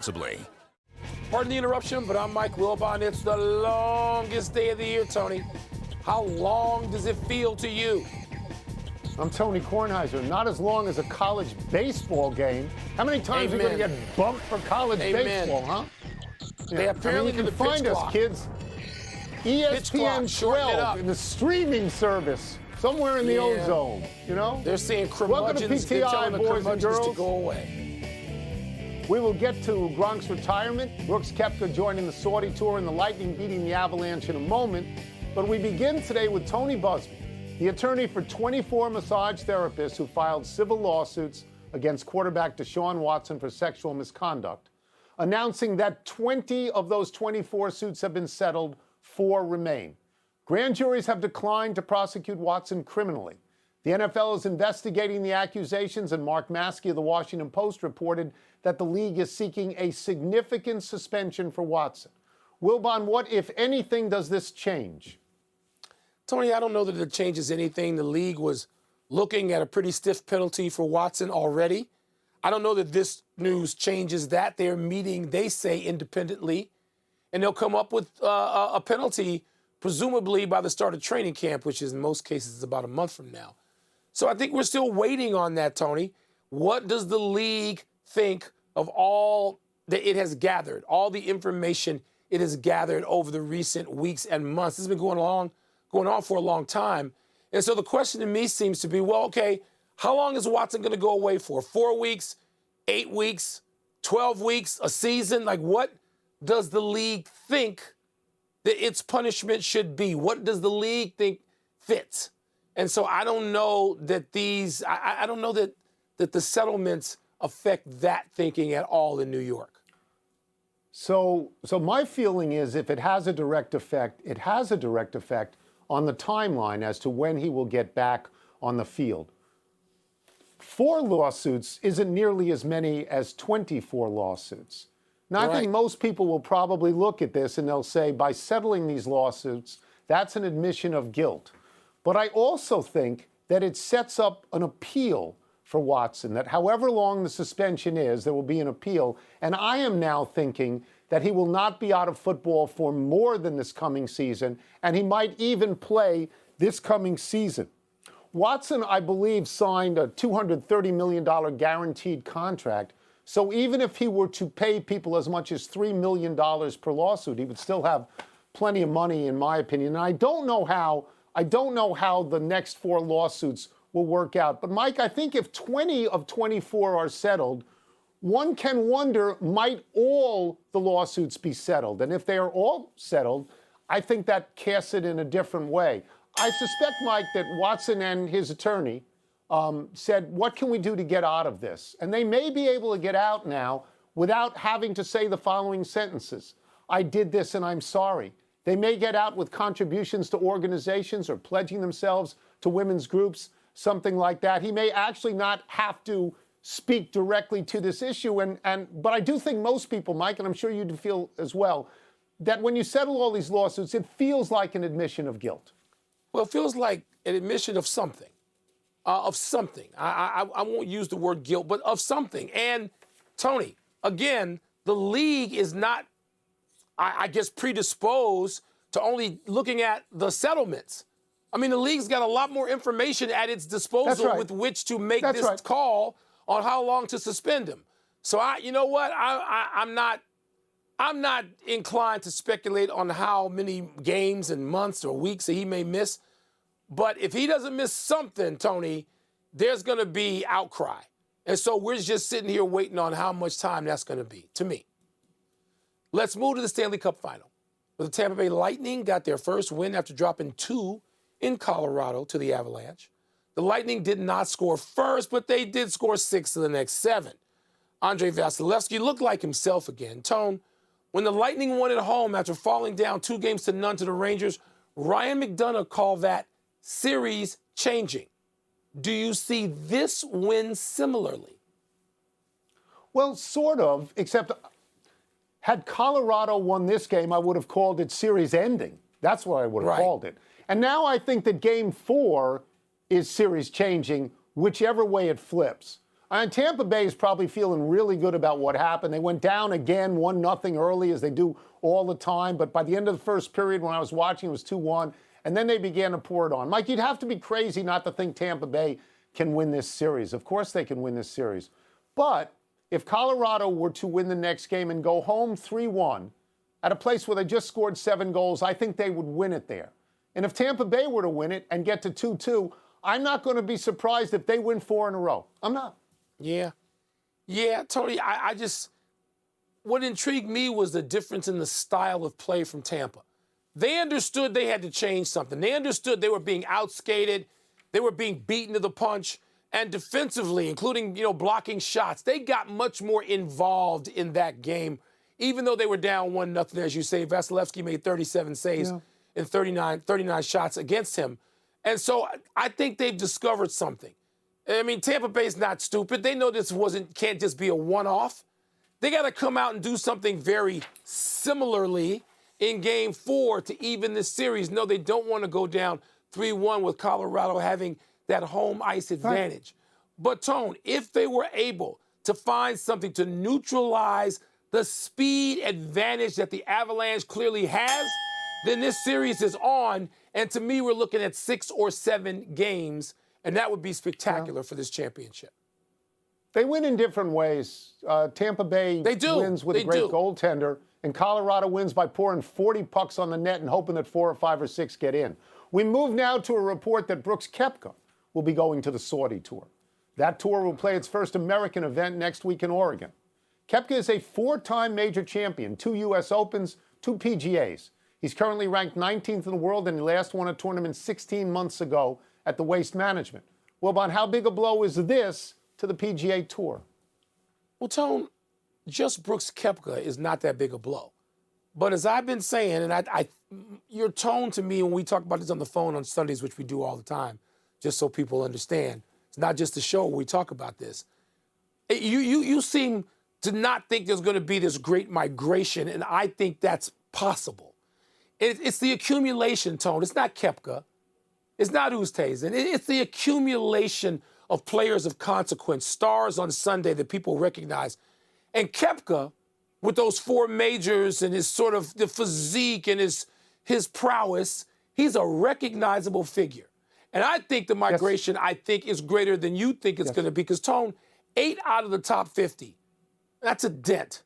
responsibly. Pardon the interruption, but I'm Mike Wilbon. It's the longest day of the year, Tony. How long does it feel to you? I'm Tony Kornheiser. Not as long as a college baseball game. How many times are you going to get bumped for college baseball, huh? They apparently you can find us, kids. ESPN 12 in the streaming service somewhere in the ozone, you know? They're saying curmudgeons, they're telling the curmudgeons to go away. We will get to Gronk's retirement, Brooks Koepka joining the Saudi tour, and the Lightning beating the Avalanche in a moment. But we begin today with Tony Busby, the attorney for 24 massage therapists who filed civil lawsuits against quarterback Deshaun Watson for sexual misconduct, announcing that 20 of those 24 suits have been settled, 4 remain. Grand juries have declined to prosecute Watson criminally. The NFL is investigating the accusations, and Mark Maskey of the Washington Post reported that the league is seeking a significant suspension for Watson. Wilbon, what, if anything, does this change? Tony, I don't know that it changes anything. The league was looking at a pretty stiff penalty for Watson already. I don't know that this news changes that. They're meeting, they say, independently, and they'll come up with a penalty, presumably by the start of training camp, which is in most cases about a month from now. So I think we're still waiting on that, Tony. What does the league think of all that it has gathered, all the information it has gathered over the recent weeks and months? This has been going on for a long time. And so the question to me seems to be, well, okay, how long is Watson going to go away for? 4 weeks, 8 weeks, 12 weeks, a season? Like, what does the league think that its punishment should be? What does the league think fits? And so I don't know that I don't know that the settlements affect that thinking at all in New York. So my feeling is if it has a direct effect, it has a direct effect on the timeline as to when he will get back on the field. 4 lawsuits isn't nearly as many as 24 lawsuits. Now, I think most people will probably look at this and they'll say, by settling these lawsuits, that's an admission of guilt. But I also think that it sets up an appeal for Watson, that however long the suspension is, there will be an appeal. And I am now thinking that he will not be out of football for more than this coming season, and he might even play this coming season. Watson, I believe, signed a $230 million guaranteed contract. So even if he were to pay people as much as $3 million per lawsuit, he would still have plenty of money, in my opinion. And I don't know how the next 4 lawsuits will work out. But, Mike, I think if 20 of 24 are settled, one can wonder, might all the lawsuits be settled? And if they are all settled, I think that casts it in a different way. I suspect, Mike, that Watson and his attorney said, what can we do to get out of this? And they may be able to get out now without having to say the following sentences: I did this and I'm sorry. They may get out with contributions to organizations or pledging themselves to women's groups, something like that. He may actually not have to speak directly to this issue. But I do think most people, Mike, and I'm sure you feel as well, that when you settle all these lawsuits, it feels like an admission of guilt. Well, it feels like an admission of something. I won't use the word guilt, but of something. And, Tony, again, the league is not, I guess, predisposed to only looking at the settlements. I mean, the league's got a lot more information at its disposal with which to make this call on how long to suspend him. So, you know what? I'm not inclined to speculate on how many games and months or weeks that he may miss. But if he doesn't miss something, Tony, there's going to be outcry. And so we're just sitting here waiting on how much time that's going to be, to me. Let's move to the Stanley Cup Final, where the Tampa Bay Lightning got their first win after dropping 2 in Colorado to the Avalanche. The Lightning did not score first, but they did score 6 of the next 7. Andrei Vasilevsky looked like himself again. Tone, when the Lightning won at home after falling down 2-0 to the Rangers, Ryan McDonough called that series changing. Do you see this win similarly? Well, sort of, except had Colorado won this game, I would have called it series ending. That's what I would have called it. And now I think that Game 4 is series changing, whichever way it flips. And Tampa Bay is probably feeling really good about what happened. They went down again 1-0 early, as they do all the time. But by the end of the first period, when I was watching, it was 2-1. And then they began to pour it on. Mike, you'd have to be crazy not to think Tampa Bay can win this series. Of course they can win this series. But if Colorado were to win the next game and go home 3-1 at a place where they just scored 7 goals, I think they would win it there. And if Tampa Bay were to win it and get to 2-2, I'm not going to be surprised if they win 4 in a row. I'm not. Yeah. Yeah, Tony, what intrigued me was the difference in the style of play from Tampa. They understood they had to change something. They understood they were being outskated. They were being beaten to the punch. And defensively, including, blocking shots, they got much more involved in that game, even though they were down 1-0, as you say. Vasilevsky made 37 saves in 39 shots against him. And so I think they've discovered something. I mean, Tampa Bay's not stupid. They know this can't just be a one-off. They got to come out and do something very similarly in Game 4 to even this series. No, they don't want to go down 3-1 with Colorado having that home ice advantage. Right. But, Tone, if they were able to find something to neutralize the speed advantage that the Avalanche clearly has, then this series is on. And to me, we're looking at 6 or 7 games. And that would be spectacular for this championship. They win in different ways. Tampa Bay wins with a great goaltender, and Colorado wins by pouring 40 pucks on the net and hoping that 4 or 5 or 6 get in. We move now to a report that Brooks Koepka will be going to the Saudi Tour. That tour will play its first American event next week in Oregon. Koepka is a 4-time major champion, 2 U.S. Opens, 2 PGAs. He's currently ranked 19th in the world, and he last won a tournament 16 months ago at the Waste Management. Wilbon, how big a blow is this to the PGA Tour? Well, Tone, just Brooks Koepka is not that big a blow. But as I've been saying, and your tone to me when we talk about this on the phone on Sundays, which we do all the time, just so people understand, it's not just a show where we talk about this. You seem to not think there's going to be this great migration, and I think that's possible. It's the accumulation, Tone. It's not Koepka. It's not Oosthuizen. It's the accumulation of players of consequence, stars on Sunday that people recognize. And Koepka, with those 4 majors and his sort of the physique and his prowess, he's a recognizable figure. And I think the migration, is greater than you think it's going to be. Because, Tone, 8 out of the top 50, that's a dent.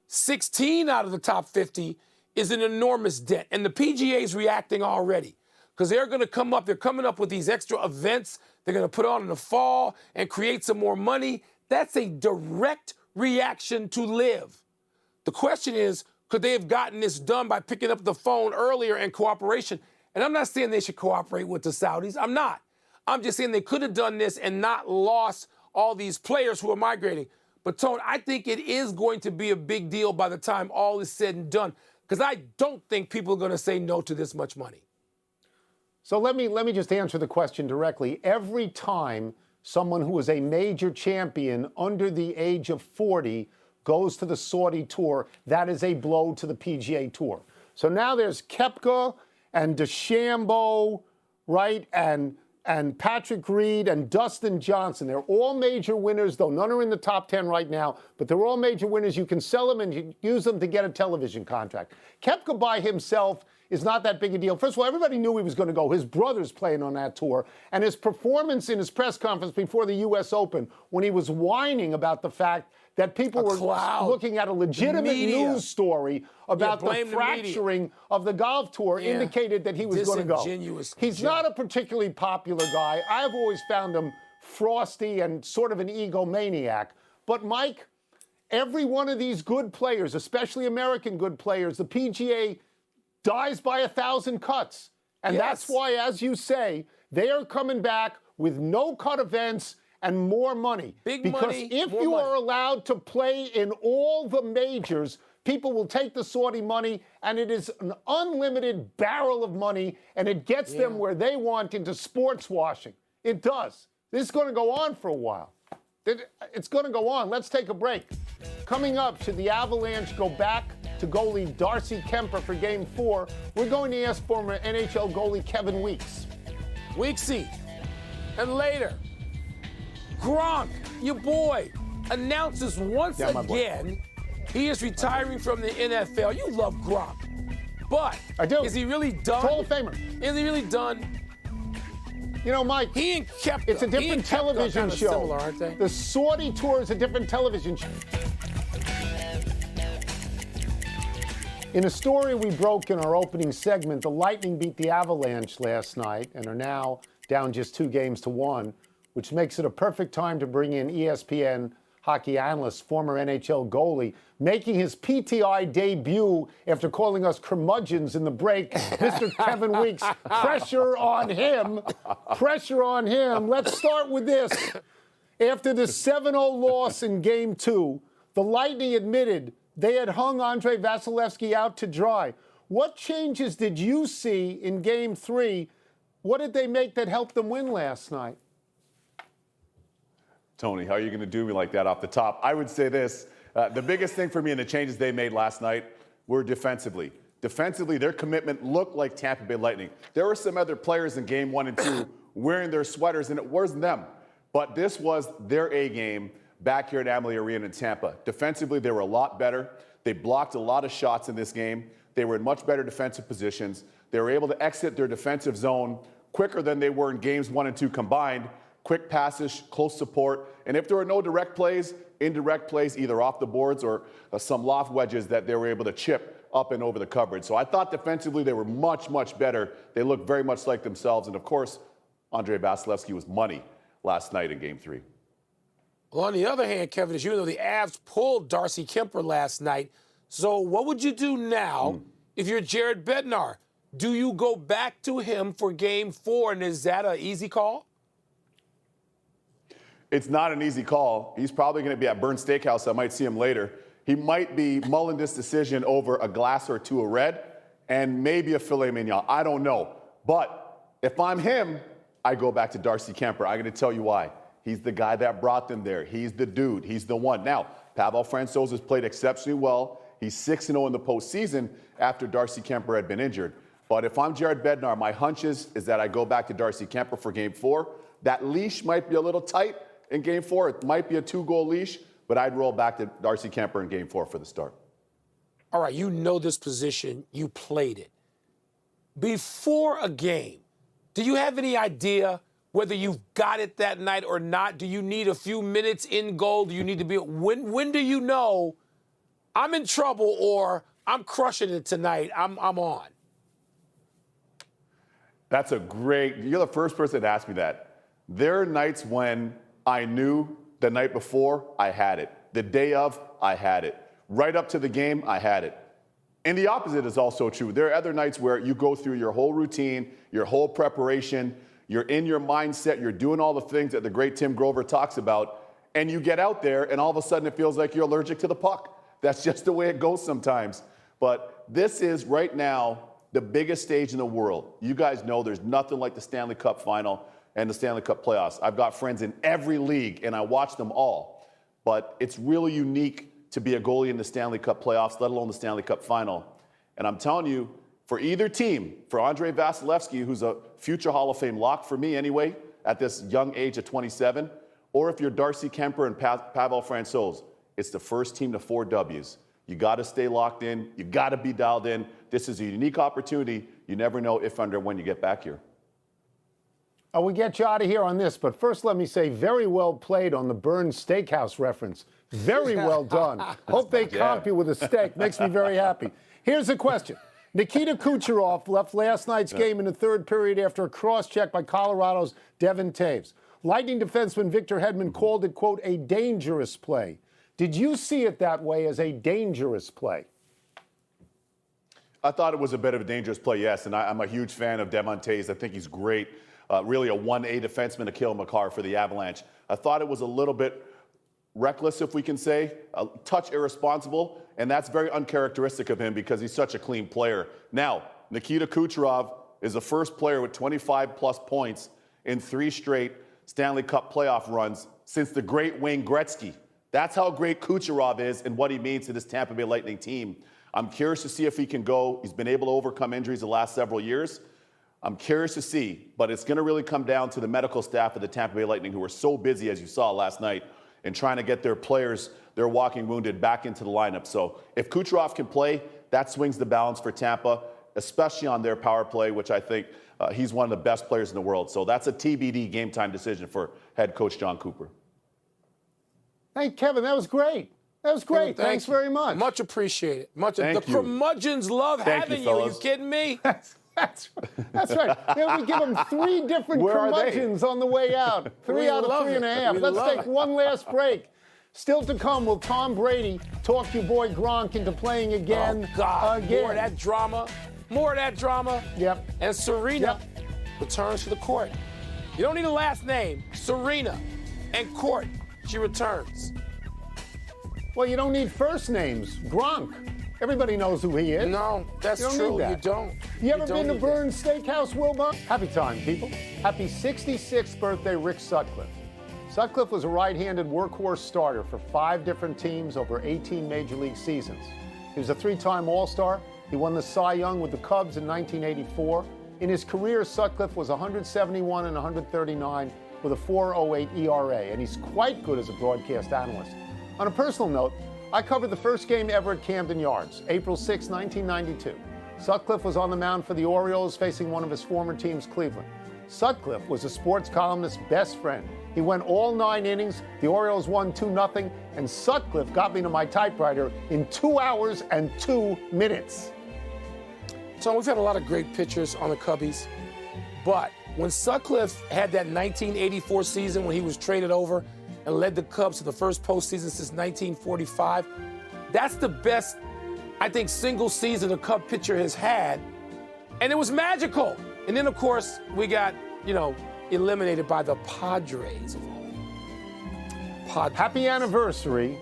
16 out of the top 50 is an enormous dent. And the PGA is reacting already. Because they're going to come up, they're coming up with these extra events they're going to put on in the fall and create some more money. That's a direct reaction to live. The question is, could they have gotten this done by picking up the phone earlier in cooperation? And I'm not saying they should cooperate with the Saudis. I'm not. I'm just saying they could have done this and not lost all these players who are migrating. But, Tone, I think it is going to be a big deal by the time all is said and done, because I don't think people are going to say no to this much money. So let me just answer the question directly. Every time someone who is a major champion under the age of 40 goes to the Saudi Tour, that is a blow to the PGA Tour. So now there's Koepka and DeChambeau, right, and Patrick Reed and Dustin Johnson. They're all major winners, though none are in the top 10 right now, but they're all major winners. You can sell them and you use them to get a television contract. Koepka by himself is not that big a deal. First of all, everybody knew he was going to go. His brother's playing on that tour. And his performance in his press conference before the U.S. Open, when he was whining about the fact that people were looking at a legitimate news story about the fracturing of the golf tour, indicated that he was going to go. He's not a particularly popular guy. I've always found him frosty and sort of an egomaniac. But, Mike, every one of these good players, especially American good players, the PGA dies by 1,000 cuts. And that's why, as you say, they are coming back with no-cut events and more money. Because if you are allowed to play in all the majors, people will take the Saudi money, and it is an unlimited barrel of money, and it gets them where they want into sports washing. It does. This is going to go on for a while. It's going to go on. Let's take a break. Coming up, should the Avalanche go back to goalie Darcy Kemper for Game 4? We're going to ask former NHL goalie Kevin Weeks. Weeksy. And later, Gronk, your boy, announces once Yeah, my boy. again he is retiring from the NFL. You love Gronk. But I do. Is he really done? Hall of Famer. Is he really done? You know, Mike, He and Kepka. it's a different television show. Similar, aren't they? The Saudi tour is a different television show. In a story we broke in our opening segment, the Lightning beat the Avalanche last night and are now down just 2-1, which makes it a perfect time to bring in ESPN hockey analyst, former NHL goalie, making his PTI debut after calling us curmudgeons in the break, Mr. Kevin Weeks. Pressure on him. Pressure on him. Let's start with this. After the 7-0 loss in Game 2, the Lightning admitted they had hung Andrei Vasilevsky out to dry. What changes did you see in Game 3? What did they make that helped them win last night? Tony, how are you going to do me like that off the top? I would say this. The biggest thing for me in the changes they made last night were defensively. Defensively, their commitment looked like Tampa Bay Lightning. There were some other players in Game 1 and 2 wearing their sweaters, and it wasn't them. But this was their A game back here at Amalie Arena in Tampa. Defensively, they were a lot better. They blocked a lot of shots in this game. They were in much better defensive positions. They were able to exit their defensive zone quicker than they were in Games 1 and 2 combined. Quick passes, close support, and if there were no direct plays, indirect plays either off the boards or some loft wedges that they were able to chip up and over the coverage. So I thought defensively they were much, much better. They looked very much like themselves, and of course, Andrei Vasilevsky was money last night in Game 3. Well, on the other hand, Kevin, as you know, the Avs pulled Darcy Kemper last night. So what would you do now if you're Jared Bednar? Do you go back to him for Game 4, and is that an easy call? It's not an easy call. He's probably going to be at Burn Steakhouse. I might see him later. He might be mulling this decision over a glass or two of red and maybe a filet mignon. I don't know. But if I'm him, I go back to Darcy Kemper. I'm going to tell you why. He's the guy that brought them there. He's the dude. He's the one. Now, Pavel Francouz has played exceptionally well. He's 6-0 in the postseason after Darcy Kemper had been injured. But if I'm Jared Bednar, my hunch is that I go back to Darcy Kemper for Game 4. That leash might be a little tight in Game 4. It might be a 2-goal leash, but I'd roll back to Darcy Kemper in Game 4 for the start. All right, you know this position. You played it. Before a game, do you have any idea whether you've got it that night or not? Do you need a few minutes in goal? Do you need to be when do you know I'm in trouble or I'm crushing it tonight, I'm on? That's a great, you're the first person to ask me that. There are nights when I knew the night before I had it. The day of, I had it. Right up to the game, I had it. And the opposite is also true. There are other nights where you go through your whole routine, your whole preparation, you're in your mindset, you're doing all the things that the great Tim Grover talks about, and you get out there and all of a sudden it feels like you're allergic to the puck. That's just the way it goes sometimes. But this is right now the biggest stage in the world. You guys know there's nothing like the Stanley Cup final and the Stanley Cup playoffs. I've got friends in every league, and I watch them all. But it's really unique to be a goalie in the Stanley Cup playoffs, let alone the Stanley Cup final. And I'm telling you, for either team, for Andrei Vasilevsky, who's a future Hall of Fame lock for me anyway, at this young age of 27, or if you're Darcy Kemper and Pavel Francouz, it's the first team to 4 Ws. You got to stay locked in. You got to be dialed in. This is a unique opportunity. You never know if and or when you get back here. We'll get you out of here on this, but first let me say very well played on the Burn Steakhouse reference. Very well done. Hope they comp you with a steak. Makes me very happy. Here's the question. Nikita Kucherov left last night's game in the third period after a cross-check by Colorado's Devin Taves. Lightning defenseman Victor Hedman called it, quote, a dangerous play. Did you see it that way, as a dangerous play? I thought it was a bit of a dangerous play, yes, and I'm a huge fan of Devin Taves. I think he's great. Really a 1A defenseman to kill McCarr for the Avalanche. I thought it was a little bit reckless, if we can say, a touch irresponsible, and that's very uncharacteristic of him because he's such a clean player. Now, Nikita Kucherov is the first player with 25-plus points in 3 straight Stanley Cup playoff runs since the great Wayne Gretzky. That's how great Kucherov is and what he means to this Tampa Bay Lightning team. I'm curious to see if he can go. He's been able to overcome injuries the last several years. I'm curious to see, but it's going to really come down to the medical staff of the Tampa Bay Lightning, who were so busy, as you saw last night, in trying to get their players, their walking wounded, back into the lineup. So if Kucherov can play, that swings the balance for Tampa, especially on their power play, which I think he's one of the best players in the world. So that's a TBD game time decision for head coach John Cooper. Hey, Kevin, that was great. That was great. Kevin, Thanks very much. Much appreciated. Thank The you. curmudgeons love Thank having you, you. Are you fellas. kidding me? That's right. Yeah, we give them 3 different Where are they? curmudgeons on the way out. 3 We out of love 3.5. it. We Let's love take it. one last break. Still to come, will Tom Brady talk your boy Gronk into playing again? Oh, God. Again. More of that drama. More of that drama. Yep. And Serena Yep. returns to the court. You don't need a last name. Serena and court. She returns. Well, you don't need first names. Gronk. Everybody knows who he is. No, that's You don't true. need that. You don't. You ever don't been to need Burns Steakhouse, Wilbon? Happy time, people. Happy 66th birthday, Rick Sutcliffe. Sutcliffe was a right-handed workhorse starter for 5 different teams over 18 Major League seasons. He was a 3-time All-Star. He won the Cy Young with the Cubs in 1984. In his career, Sutcliffe was 171 and 139 with a 4.08 ERA, and he's quite good as a broadcast analyst. On a personal note, I covered the first game ever at Camden Yards, April 6, 1992. Sutcliffe was on the mound for the Orioles, facing one of his former teams, Cleveland. Sutcliffe was a sports columnist's best friend. He went all 9 innings, the Orioles won 2-0, and Sutcliffe got me to my typewriter in 2 hours and 2 minutes. So we've had a lot of great pitchers on the Cubbies, but when Sutcliffe had that 1984 season when he was traded over and led the Cubs to the first postseason since 1945, that's the best, I think, single season a Cub pitcher has had, and it was magical. And then, of course, we got, eliminated by the Padres. Happy anniversary.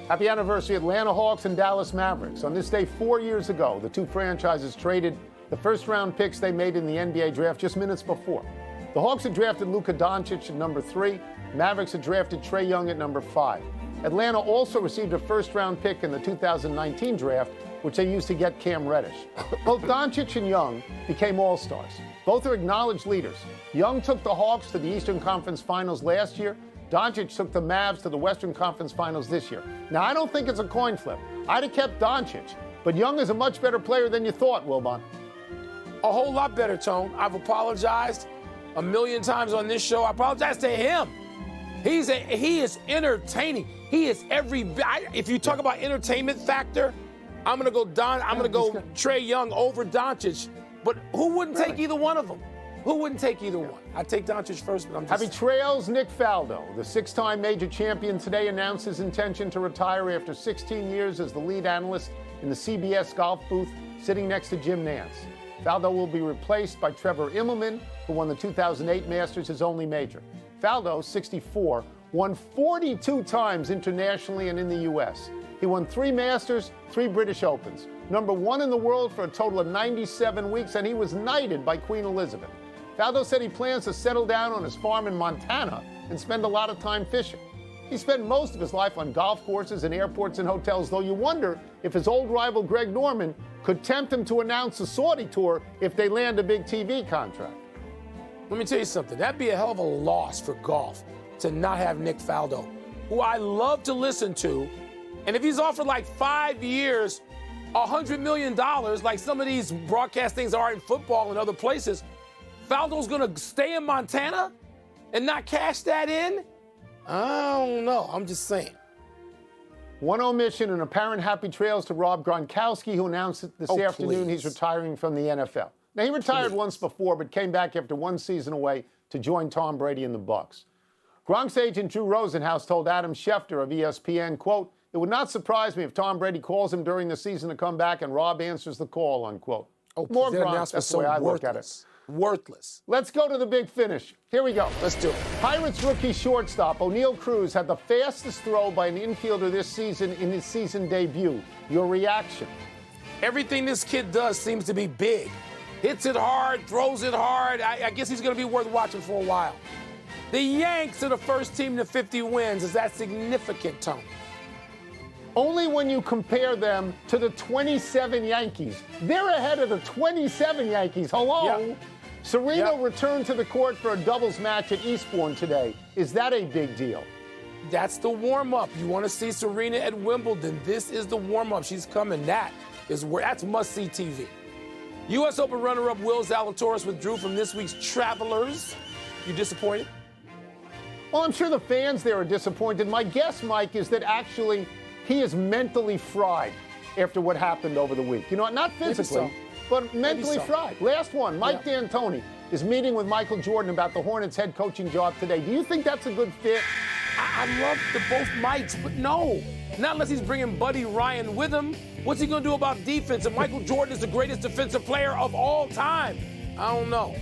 Happy anniversary, Atlanta Hawks and Dallas Mavericks. On this day 4 years ago, the 2 franchises traded the first-round picks they made in the NBA draft just minutes before. The Hawks had drafted Luka Doncic at number 3. Mavericks had drafted Trae Young at number 5. Atlanta also received a first-round pick in the 2019 draft, which they used to get Cam Reddish. Both Doncic and Young became All-Stars. Both are acknowledged leaders. Young took the Hawks to the Eastern Conference Finals last year. Doncic took the Mavs to the Western Conference Finals this year. Now, I don't think it's a coin flip. I'd have kept Doncic, but Young is a much better player than you thought, Wilbon. A whole lot better, Tone. I've apologized a million times on this show. I apologize to him. He is entertaining. He is if you talk about entertainment factor, I'm gonna go Trae Young over Doncic. But who wouldn't take either one of them? Who wouldn't take either one? I'd take Doncic first, but I'm just... Happy trails, Nick Faldo. The 6-time major champion today announced his intention to retire after 16 years as the lead analyst in the CBS golf booth, sitting next to Jim Nance. Faldo will be replaced by Trevor Immelman, who won the 2008 Masters, his only major. Faldo, 64, won 42 times internationally and in the U.S. He won 3 Masters, 3 British Opens. Number 1 in the world for a total of 97 weeks, and he was knighted by Queen Elizabeth. Faldo said he plans to settle down on his farm in Montana and spend a lot of time fishing. He spent most of his life on golf courses and airports and hotels, though you wonder if his old rival Greg Norman could tempt him to announce a Saudi tour if they land a big TV contract. Let me tell you something. That'd be a hell of a loss for golf to not have Nick Faldo, who I love to listen to. And if he's offered like 5 years, $100 million, like some of these broadcast things are in football and other places, Faldo's going to stay in Montana and not cash that in? I don't know. I'm just saying. One omission and apparent happy trails to Rob Gronkowski, who announced this afternoon he's retiring from the NFL. Now, he retired once before, but came back after 1 season away to join Tom Brady in the Bucs. Gronk's agent Drew Rosenhaus told Adam Schefter of ESPN, quote, "It would not surprise me if Tom Brady calls him during the season to come back and Rob answers the call," unquote. More Gronk, that's the way I look at it. Worthless. Let's go to the big finish. Here we go. Let's do it. Pirates rookie shortstop O'Neal Cruz had the fastest throw by an infielder this season in his season debut. Your reaction? Everything this kid does seems to be big. Hits it hard, throws it hard. I guess he's going to be worth watching for a while. The Yanks are the first team to 50 wins. Is that significant, Tony? Only when you compare them to the 27 Yankees. They're ahead of the 27 Yankees. Hello? Yeah. Serena Yep. returned to the court for a doubles match at Eastbourne today. Is that a big deal? That's the warm-up. You want to see Serena at Wimbledon. This is the warm-up. She's coming. That's must-see TV. U.S. Open runner-up Will Zalatoris withdrew from this week's Travelers. You disappointed? Well, I'm sure the fans there are disappointed. My guess, Mike, is that actually he is mentally fried after what happened over the week. You know, not physically, so. but mentally so. fried. Last one, Mike Yeah. D'Antoni is meeting with Michael Jordan about the Hornets head coaching job today. Do you think that's a good fit? I love the both Mikes, but no. Not unless he's bringing Buddy Ryan with him. What's he going to do about defense? And Michael Jordan is the greatest defensive player of all time. I don't know.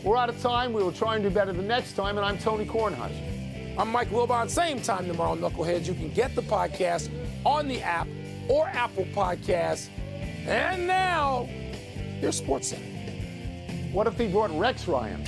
We're out of time. We will try and do better the next time. And I'm Tony Kornhuis. I'm Mike Wilbon. Same time tomorrow, Knuckleheads. You can get the podcast on the app or Apple Podcasts. And now, here's SportsCenter. What if he brought Rex Ryan?